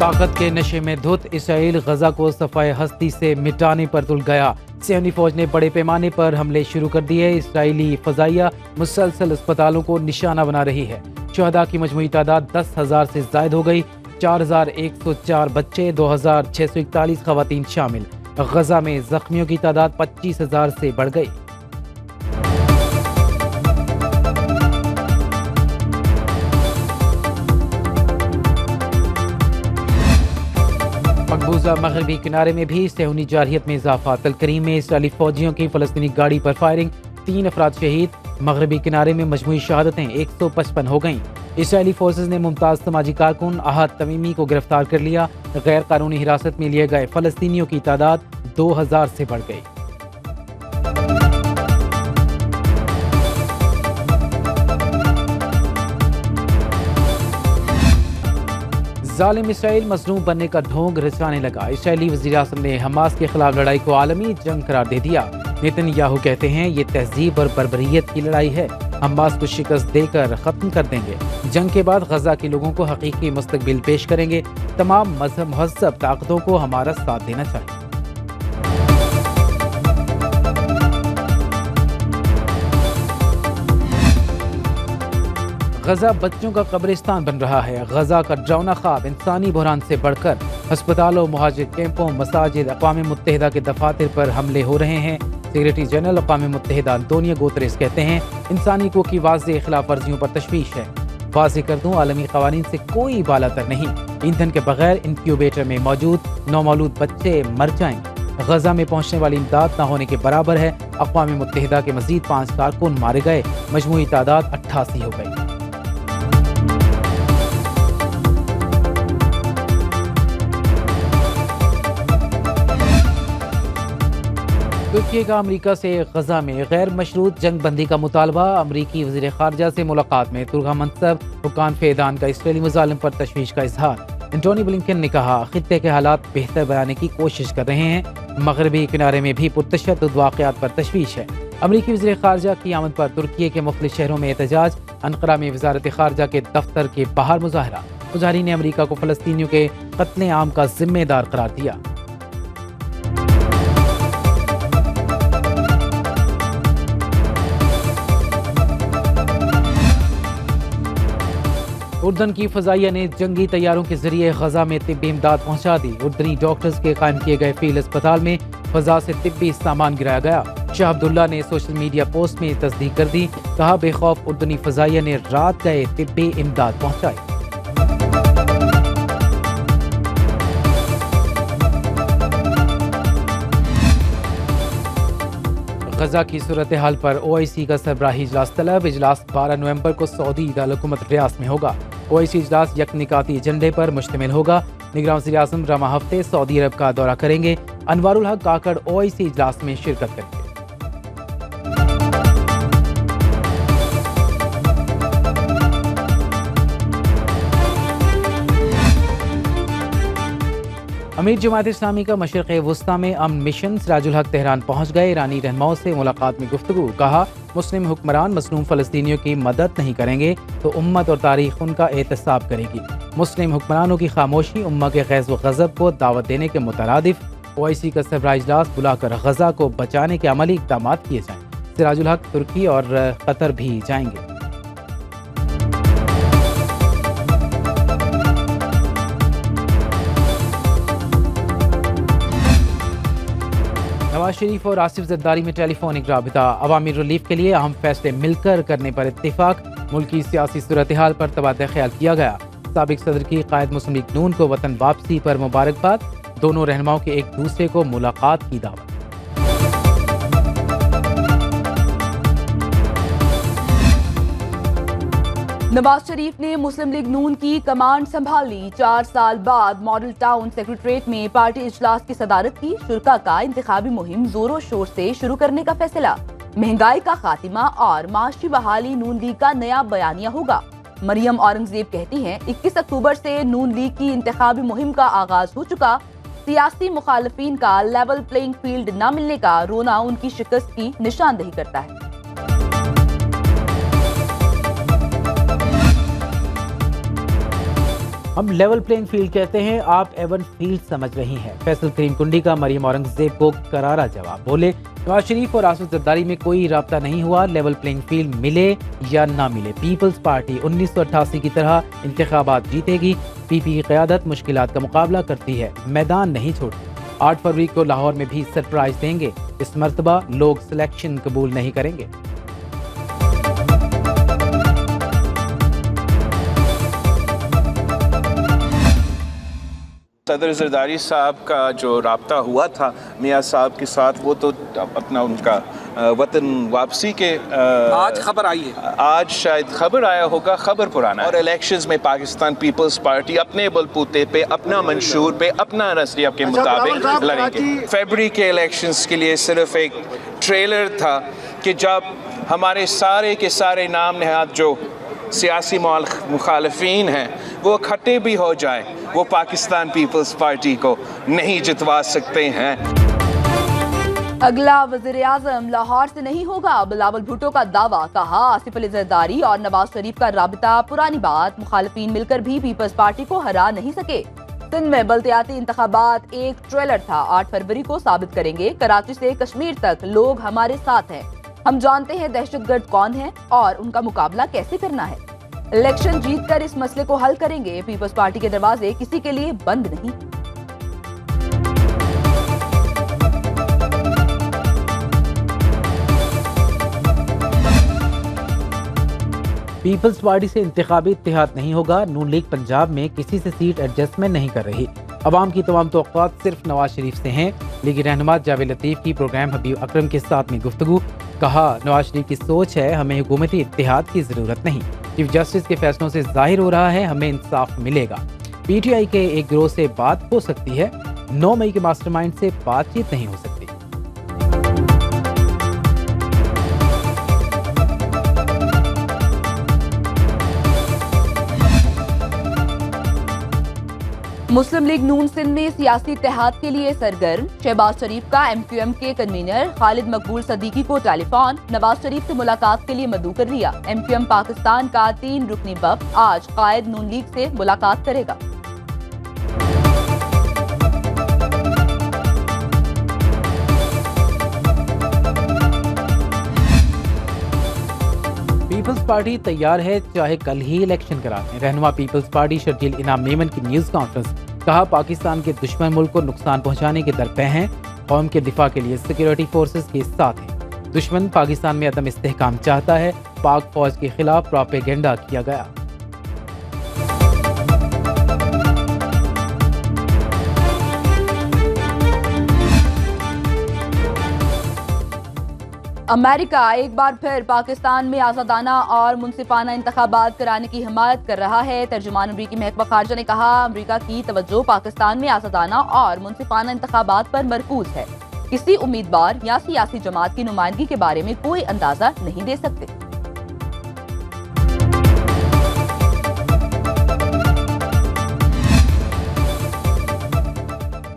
طاقت کے نشے میں دھت اسرائیل غزہ کو صفائے ہستی سے مٹانے پر تل گیا۔ صہیونی فوج نے بڑے پیمانے پر حملے شروع کر دیے۔ اسرائیلی فضائیہ مسلسل اسپتالوں کو نشانہ بنا رہی ہے۔ شہداء کی مجموعی تعداد 10,000 سے زائد ہو گئی۔ 4,104 بچے، 2,641 خواتین شامل۔ غزہ میں زخمیوں کی تعداد 25,000 سے بڑھ گئی۔ مقبوضہ مغربی کنارے میں بھی صہیونی جارحیت میں اضافہ۔ تل کریم میں اسرائیلی فوجیوں کی فلسطینی گاڑی پر فائرنگ، 3 افراد شہید۔ مغربی کنارے میں مجموعی شہادتیں 155 ہو گئیں۔ اسرائیلی فورسز نے ممتاز سماجی کارکن احد تمیمی کو گرفتار کر لیا۔ غیر قانونی حراست میں لیے گئے فلسطینیوں کی تعداد 2,000 سے بڑھ گئی۔ ظالم اسرائیل مظلوم بننے کا ڈھونگ رچانے لگا۔ اسرائیلی وزیر اعظم نے حماس کے خلاف لڑائی کو عالمی جنگ قرار دے دیا۔ نیتن یاہو کہتے ہیں یہ تہذیب اور بربریت کی لڑائی ہے، حماس کو شکست دے کر ختم کر دیں گے۔ جنگ کے بعد غزہ کے لوگوں کو حقیقی مستقبل پیش کریں گے۔ تمام مہذب طاقتوں کو ہمارا ساتھ دینا چاہیے۔ غزہ بچوں کا قبرستان بن رہا ہے۔ غزہ کا ڈراؤنا خواب انسانی بحران سے بڑھ کر ہسپتالوں، مہاجر کیمپوں، مساجد، اقوام متحدہ کے دفاتر پر حملے ہو رہے ہیں۔ سیکریٹری جنرل اقوام متحدہ انطونیو گوتریس کہتے ہیں انسانی حقوق کی واضح خلاف ورزیوں پر تشویش ہے۔ واضح کر دوں عالمی قوانین سے کوئی بالاتر نہیں۔ ایندھن کے بغیر انکیوبیٹر میں موجود نومولود بچے مر جائیں گے۔ غزہ میں پہنچنے والی امداد نہ ہونے کے برابر ہے۔ اقوام متحدہ کے مزید 5 کارکن مارے گئے، مجموعی تعداد 88 ہو گئی۔ ترکی کا امریکہ سے غزہ میں غیر مشروط جنگ بندی کا مطالبہ۔ امریکی وزیر خارجہ سے ملاقات میں ترک منصب حکام فیضان کا اسرائیلی مظالم پر تشویش کا اظہار۔ انٹونی بلنکن نے کہا خطے کے حالات بہتر بنانے کی کوشش کر رہے ہیں۔ مغربی کنارے میں بھی پرتشدد واقعات پر تشویش ہے۔ امریکی وزیر خارجہ کی آمد پر ترکی کے مختلف شہروں میں احتجاج۔ انقرہ میں وزارت خارجہ کے دفتر کے باہر مظاہرہ۔ مظاہرین نے امریکہ کو فلسطینیوں کے قتل عام کا ذمہ دار قرار دیا۔ اردن کی فضائیہ نے جنگی طیاروں کے ذریعے غزہ میں طبی امداد پہنچا دی۔ اردنی ڈاکٹرز کے قائم کیے گئے فیلڈ اسپتال میں فضا سے طبی سامان گرایا گیا۔ شاہ عبداللہ نے سوشل میڈیا پوسٹ میں تصدیق کر دی، کہا بے خوف اردنی فضائیہ نے رات گئے طبی امداد پہنچائی۔ غزہ کی صورتحال پر OIC کا سربراہی اجلاس طلب۔ اجلاس 12 نومبر کو سعودی دارالحکومت ریاض میں ہوگا۔ OIC اجلاس یک نکاتی ایجنڈے پر مشتمل ہوگا۔ نگراں وزیر اعظم رواں ہفتے سعودی عرب کا دورہ کریں گے۔ انوار الحق کاکڑ OIC اجلاس میں شرکت کریں گے۔ امیر جماعت اسلامی کا مشرق وسطی میں امن مشن سراج الحق تہران پہنچ گئے۔ ایرانی رہنماؤں سے ملاقات میں گفتگو، کہا مسلم حکمران مظلوم فلسطینیوں کی مدد نہیں کریں گے تو امت اور تاریخ ان کا احتساب کرے گی۔ مسلم حکمرانوں کی خاموشی امت کے غیظ و غضب کو دعوت دینے کے مترادف OIC کا سربراہی اجلاس بلا کر غزہ کو بچانے کے عملی اقدامات کیے جائیں۔ سراج الحق ترکی اور قطر بھی جائیں گے۔ نواز شریف اور آصف زرداری میں ٹیلی فونک رابطہ۔ عوامی ریلیف کے لیے اہم فیصلے مل کر کرنے پر اتفاق۔ ملکی سیاسی صورتحال پر تبادلہ خیال کیا گیا۔ سابق صدر کی قائد مسلم لیگ نون کو وطن واپسی پر مبارکباد۔ دونوں رہنماؤں کی ایک دوسرے کو ملاقات کی دعوت۔ نواز شریف نے مسلم لیگ نون کی کمانڈ سنبھال لی۔ 4 سال بعد ماڈل ٹاؤن سیکریٹریٹ میں پارٹی اجلاس کی صدارت کی۔ شرکاء کا انتخابی مہم زور و شور سے شروع کرنے کا فیصلہ۔ مہنگائی کا خاتمہ اور معاشی بحالی نون لیگ کا نیا بیانیہ ہوگا۔ مریم اورنگزیب کہتی ہیں 21 اکتوبر سے نون لیگ کی انتخابی مہم کا آغاز ہو چکا۔ سیاسی مخالفین کا لیول پلینگ فیلڈ نہ ملنے کا رونا ان کی شکست کی نشاندہی کرتا ہے۔ ہم لیول پلینگ فیلڈ کہتے ہیں، آپ ایون فیلڈ سمجھ رہی ہیں۔ فیصل کریم کنڈی کا مریم اورنگزیب کو کرارا جواب، بولے نواز شریف اور آصف زرداری میں کوئی رابطہ نہیں ہوا، لیول پلینگ فیلڈ ملے یا نہ ملے، پیپلز پارٹی 1988 کی طرح انتخابات جیتے گی، پی پی کی قیادت مشکلات کا مقابلہ کرتی ہے، میدان نہیں چھوڑتی۔ 8 فروری کو لاہور میں بھی سرپرائز دیں گے، اس مرتبہ لوگ سلیکشن قبول نہیں کریں گے۔ صدر زرداری صاحب کا جو رابطہ ہوا تھا میاں صاحب کے ساتھ، وہ تو اپنا ان کا وطن واپسی کے آج خبر آئی ہے، آج شاید خبر آیا ہوگا، خبر پرانا ہے۔ اور الیکشنز میں پاکستان پیپلز پارٹی اپنے بلبوتے پہ، اپنا منشور پہ، اپنا نظریہ کے مطابق لڑیں گے۔ فیبری کے الیکشنز کے لیے صرف ایک ٹریلر تھا کہ جب ہمارے سارے کے سارے نام نہاد جو سیاسی مخالفین ہیں وہ اکٹھے بھی ہو جائیں، وہ پاکستان پیپلز پارٹی کو نہیں جتوا سکتے ہیں۔ اگلا وزیر اعظم لاہور سے نہیں ہوگا، بلاول بھٹو کا دعویٰ، کہا آصف علی زرداری اور نواز شریف کا رابطہ پرانی بات، مخالفین مل کر بھی پیپلز پارٹی کو ہرا نہیں سکے۔ سندھ میں بلدیاتی انتخابات ایک ٹریلر تھا، 8 فروری کو ثابت کریں گے، کراچی سے کشمیر تک لوگ ہمارے ساتھ ہیں، ہم جانتے ہیں دہشت گرد کون ہیں اور ان کا مقابلہ کیسے کرنا ہے، الیکشن جیت کر اس مسئلے کو حل کریں گے، پیپلز پارٹی کے دروازے کسی کے لیے بند نہیں۔ پیپلز پارٹی سے انتخابی اتحاد نہیں ہوگا، نون لیگ پنجاب میں کسی سے سیٹ ایڈجسٹمنٹ نہیں کر رہی، عوام کی تمام توقعات صرف نواز شریف سے ہیں۔ لیگی رہنما جاوید لطیف کی پروگرام حبیب اکرم کے ساتھ میں گفتگو، کہا نواز شریف کی سوچ ہے ہمیں حکومتی اتحاد کی ضرورت نہیں، چیف جسٹس کے فیصلوں سے ظاہر ہو رہا ہے ہمیں انصاف ملے گا، پی ٹی آئی کے ایک گروہ سے بات ہو سکتی ہے، 9 مئی کے ماسٹر مائنڈ سے بات چیت نہیں ہو سکتی۔ مسلم لیگ نون سندھ میں سیاسی اتحاد کے لیے سرگرم، شہباز شریف کا ایم کیو ایم کے کنوینر خالد مقبول صدیقی کو ٹیلی فون، نواز شریف سے ملاقات کے لیے مدعو کر لیا، ایم کیو ایم پاکستان کا 3 رکنی وفد آج قائد نون لیگ سے ملاقات کرے گا۔ پیپلز پارٹی تیار ہے چاہے کل ہی الیکشن کرا دیں، رہنما پیپلز پارٹی شرجیل انعام میمن کی نیوز کانفرنس، کہا پاکستان کے دشمن ملک کو نقصان پہنچانے کے درپے ہیں، قوم کے دفاع کے لیے سیکیورٹی فورسز کے ساتھ ہیں، دشمن پاکستان میں عدم استحکام چاہتا ہے، پاک فوج کے خلاف پروپیگنڈا کیا گیا۔ امریکہ ایک بار پھر پاکستان میں آزادانہ اور منصفانہ انتخابات کرانے کی حمایت کر رہا ہے، ترجمان امریکی محکمہ خارجہ نے کہا امریکہ کی توجہ پاکستان میں آزادانہ اور منصفانہ انتخابات پر مرکوز ہے، کسی امیدوار یا سیاسی جماعت کی نمائندگی کے بارے میں کوئی اندازہ نہیں دے سکتے۔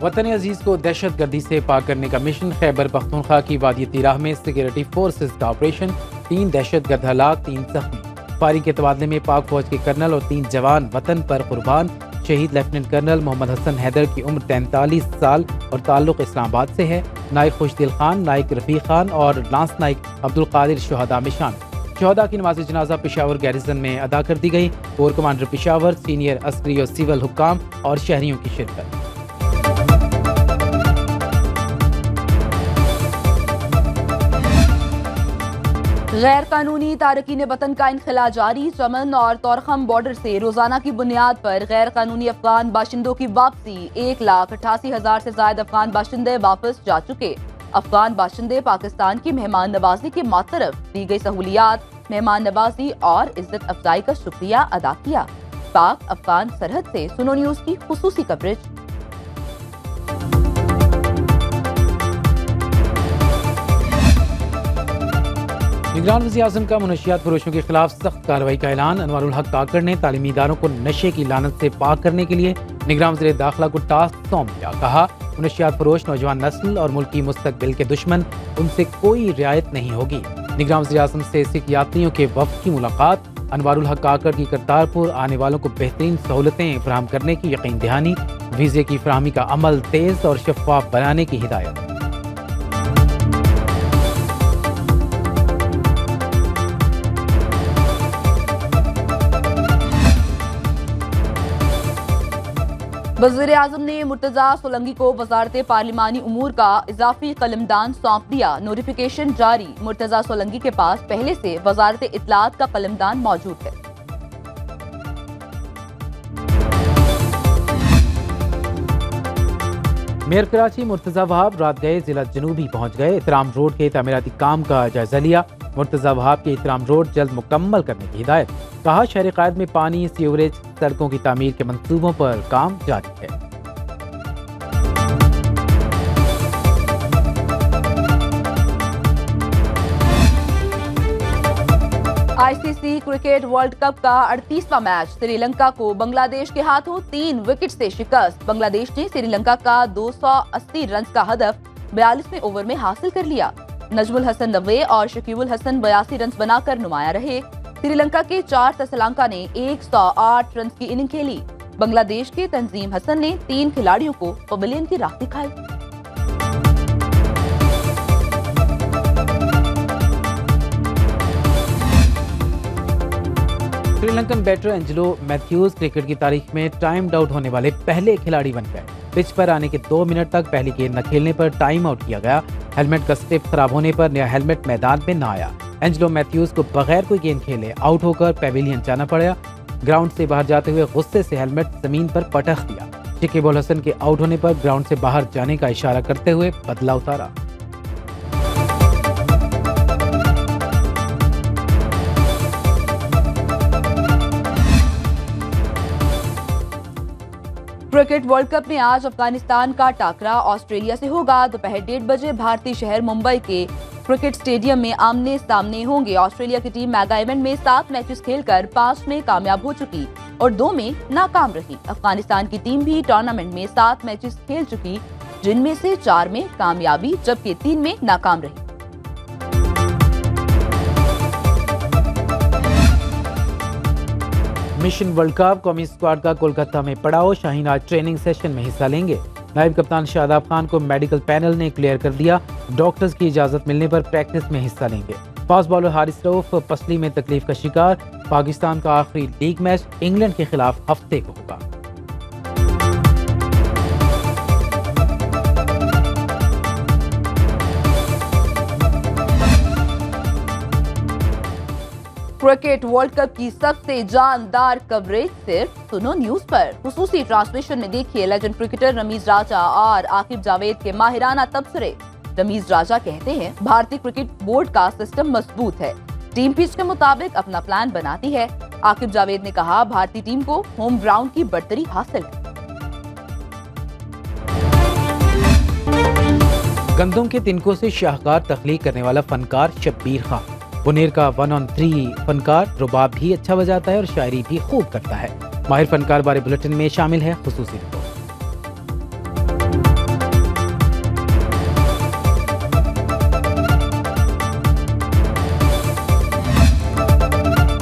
وطن عزیز کو دہشت گردی سے پاک کرنے کا مشن، خیبر پختونخوا کی وادی تیراہ میں سیکیورٹی فورسز کا آپریشن، 3 دہشت گرد ہلاک، 3 زخمی، فائرنگ کے تبادلے میں پاک فوج کے کرنل اور 3 جوان وطن پر قربان، شہید لیفٹیننٹ کرنل محمد حسن حیدر کی عمر 43 سال اور تعلق اسلام آباد سے ہے، نائک خوشدل خان، نائک رفیق خان اور لانس نائک عبدالقادر شہداء میں شامل۔ شہداء کی نماز جنازہ پشاور گیریزن میں ادا کر دی گئی، کور کمانڈر پشاور، سینئر عسکری اور سول حکام اور شہریوں کی شرکت۔ غیر قانونی تارکین وطن کا انخلا جاری، چمن اور طورخم بارڈر سے روزانہ کی بنیاد پر غیر قانونی افغان باشندوں کی واپسی، 1,88,000 سے زائد افغان باشندے واپس جا چکے۔ افغان باشندے پاکستان کی مہمان نوازی کے معطرف دی گئی سہولیات، مہمان نوازی اور عزت افزائی کا شکریہ ادا کیا۔ پاک افغان سرحد سے سنو نیوز کی خصوصی کوریج۔ نگران وزیر اعظم کا منشیات فروشوں کے خلاف سخت کارروائی کا اعلان، انوار الحق کاکڑ نے تعلیمی اداروں کو نشے کی لعنت سے پاک کرنے کے لیے نگران وزیر داخلہ کو ٹاسک سونپ دیا، کہا منشیات فروش نوجوان نسل اور ملکی مستقبل کے دشمن، ان سے کوئی رعایت نہیں ہوگی۔ نگران وزیر اعظم سے سکھ یاتریوں کے وفد کی ملاقات، انوار الحق کاکڑ کی کرتارپور آنے والوں کو بہترین سہولتیں فراہم کرنے کی یقین دہانی، ویزے کی فراہمی کا عمل تیز اور شفاف بنانے کی ہدایت۔ وزیر اعظم نے مرتضیٰ سولنگی کو وزارت پارلیمانی امور کا اضافی قلمدان سونپ دیا، نوٹیفیکیشن جاری۔ مرتضیٰ سولنگی کے پاس پہلے سے وزارت اطلاعات کا قلمدان موجود ہے۔ میئر کراچی مرتضیٰ وہاب رات گئے ضلع جنوبی پہنچ گئے، احترام روڈ کے تعمیراتی کام کا جائزہ لیا۔ مرتضیٰ وہاب کے احترام روڈ جلد مکمل کرنے کی ہدایت، کہا شہر قائد میں پانی، سیوریج، سڑکوں کی تعمیر کے منصوبوں پر کام جاری ہے۔ آئی سی سی کرکٹ ورلڈ کپ کا 38واں میچ سری لنکا کو بنگلہ دیش کے ہاتھوں 3 وکٹ سے شکست۔ بنگلہ دیش نے سری لنکا کا 280 رنز کا ہدف 42ویں اوور میں حاصل کر لیا۔ نجم الحسن 90 اور شکیب الحسن 82 رنز بنا کر نمایاں رہے۔ سری لنکا کے 4 سسلانکا نے 108 رنز کی اننگ کھیلی۔ بنگلہ دیش کے تنظیم حسن نے 3 کھلاڑیوں کو پویلین کی راہ دکھائی۔ سری لنکن بیٹر اینجلو میتھیوز کرکٹ کی تاریخ میں ٹائمڈ آؤٹ ہونے والے پہلے کھلاڑی بن گئے۔ پچ پر آنے کے 2 منٹ تک پہلی گیند نہ کھیلنے پر ٹائم آؤٹ کیا گیا۔ ہیلمٹ کا سٹپ خراب ہونے پر نیا ہیلمٹ میدان میں نہ آیا۔ اینجلو میتھیوز کو بغیر کوئی گیند کھیلے آؤٹ ہو کر پیویلین جانا پڑا۔ گراؤنڈ سے باہر جاتے ہوئے غصے سے ہیلمٹ زمین پر پٹخ دیا۔ شکیب الحسن کے آؤٹ ہونے پر گراؤنڈ سے باہر جانے کا اشارہ کرتے ہوئے بدلہ اتارا۔ کرکٹ ورلڈ کپ میں آج افغانستان کا ٹاکرا آسٹریلیا سے ہوگا۔ دوپہر 1:30 بجے بھارتی شہر ممبئی کے کرکٹ اسٹیڈیم میں آمنے سامنے ہوں گے۔ آسٹریلیا کی ٹیم میگا ایونٹ میں 7 میچز کھیل کر 5 میں کامیاب ہو چکی اور 2 میں ناکام رہی۔ افغانستان کی ٹیم بھی ٹورنامنٹ میں 7 میچز کھیل چکی، جن میں سے 4 میں کامیابی جبکہ 3 میں ناکام رہی۔ مشن ورلڈ کپ قومی اسکواڈ کا کولکتہ میں پڑاؤ، شاہین آج ٹریننگ سیشن میں حصہ لیں گے۔ نائب کپتان شاداب خان کو میڈیکل پینل نے کلیئر کر دیا، ڈاکٹرز کی اجازت ملنے پر پریکٹس میں حصہ لیں گے۔ فاسٹ بالر حارث رؤف پسلی میں تکلیف کا شکار، پاکستان کا آخری لیگ میچ انگلینڈ کے خلاف ہفتے کو ہوگا۔ کرکٹ ورلڈ کپ کی سب سے جاندار کوریج صرف سنو نیوز پر۔ خصوصی ٹرانسمیشن میں دیکھیے لیجنڈ کرکٹر رمیز راجہ اور عاقب جاوید کے ماہرانہ تبصرے۔ رمیز راجہ کہتے ہیں بھارتی کرکٹ بورڈ کا سسٹم مضبوط ہے، ٹیم پچ کے مطابق اپنا پلان بناتی ہے۔ عاقب جاوید نے کہا بھارتی ٹیم کو ہوم گراؤنڈ کی برتری حاصل ہے۔ گندم کے تنکوں سے شاہکار تخلیق کرنے والا فنکار شبیر خان، بنیر کا 1 on 3 فنکار، رباب بھی اچھا بجاتا ہے اور شاعری بھی خوب کرتا ہے۔ ماہر فنکار بارے بلٹن میں شامل ہے خصوصی رپورٹ۔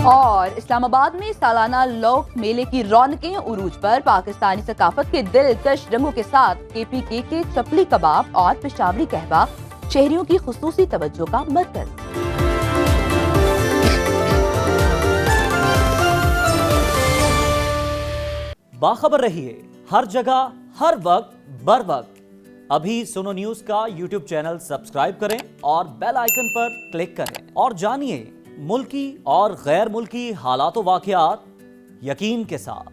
اور اسلام آباد میں سالانہ لوک میلے کی رونقیں عروج پر، پاکستانی ثقافت کے دلکش رنگوں کے ساتھ KPK کے چپلی کباب اور پشاوری قہوہ شہریوں کی خصوصی توجہ کا مرکز۔ باخبر رہیے ہر جگہ ہر وقت بر وقت۔ ابھی سنو نیوز کا YouTube چینل سبسکرائب کریں اور بیل آئیکن پر کلک کریں اور جانیے ملکی اور غیر ملکی حالات و واقعات یقین کے ساتھ۔